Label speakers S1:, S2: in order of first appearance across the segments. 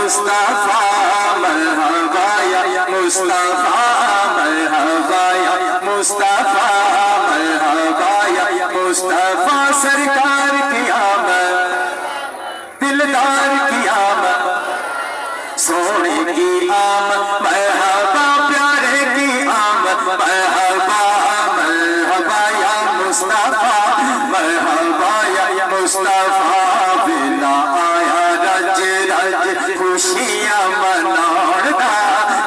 S1: مصطفیٰ مرحبا یا مصطفیٰ مرحبا یا مصطفیٰ مرحبا یا مصطفیٰ سرکار کی آمد دلدار کی آمد سونے کی آمد مرحبا پیارے کی آمد مرحبا مرحبا یا مصطفیٰ مرحبا یا مصطفیٰ بلا آیا رج رج خوشیاں مناڑدا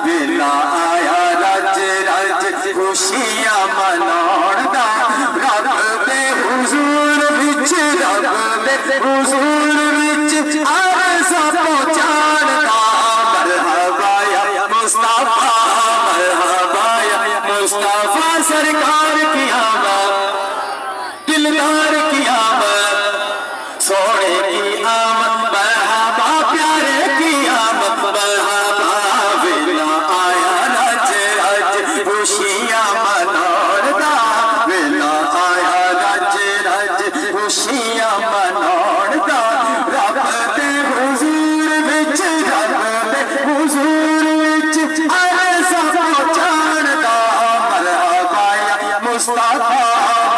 S1: بلا آیا رج رج خوشیاں مناڑدا رب دے حضور وچ رب دے حضور وچ عرض پہنچاڑدا مرحبا یا مصطفیٰ مرحبا یا مصطفیٰ سرکار کی آمد دلدار کی آمد سونے کی آمد مرحبا پیارے کی آمد مرحبا بلا آیا رج رج خوشیاں مناڑدا بلا آیا رج رج خوشیاں مناڑدا رب دے حضور وچ رب دے حضور وچ عرض پہنچاڑدا مرحبا یا مصطفیٰ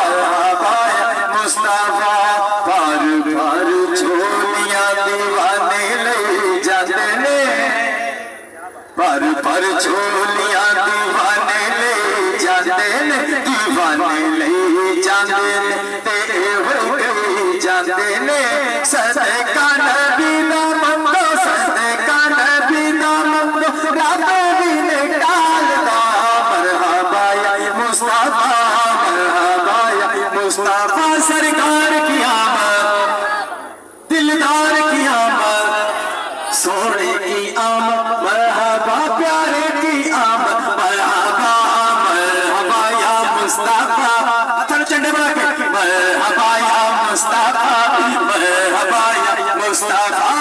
S1: مرحبا یا مصطفیٰ بھر بھر جھولیاں دیوانے لے جاندے نے بھر بھر جھولیاں دیوانے لے جاندے نے دیوانے لے جاندے نے تے ہو گئی جاندے نے صدقہ نبی دا منگو صدقہ نبی دا منگو رب بھی نکالدا مرحبا یا مصطفیٰ مرحبا یا مصطفیٰ سرکار کی آمد دلدار کی آمد سونے کی آمد مرحبا پیارے کی آمد مرحبا مرحبا یا مصطفیٰ چلو چنڈے بڑھا کے مرحبا یا مصطفیٰ مرحبا یا مصطفیٰ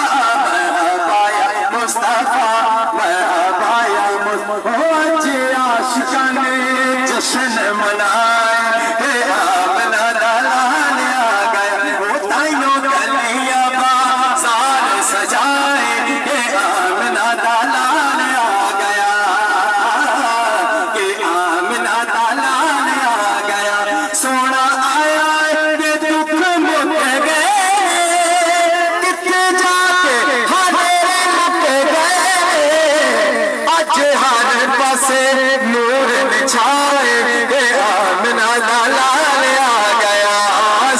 S1: مرحبا یا مصطفیٰ مرحبا یا مصطفیٰ آج عاشقان نے جشن منائے کہ آمنہ دلال آ گیا وہ تائیوں گلیاں بازار سجائے کہ آمنہ دلال آ گیا کہ آمنہ دلال آ گیا سونا آیا کہ دکھ مٹ گئے کتنے جا کے ہمارے مٹ گئے آج ہر پاسے نور چھائے کہ آمنہ دلال آ گیا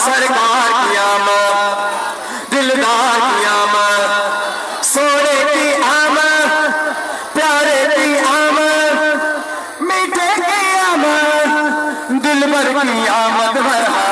S1: سرکار کی آمد دلدار کی آمد سونے کی آمد پیارے کی آمد میٹھے کی آمد دلبر کی آمد مرحبا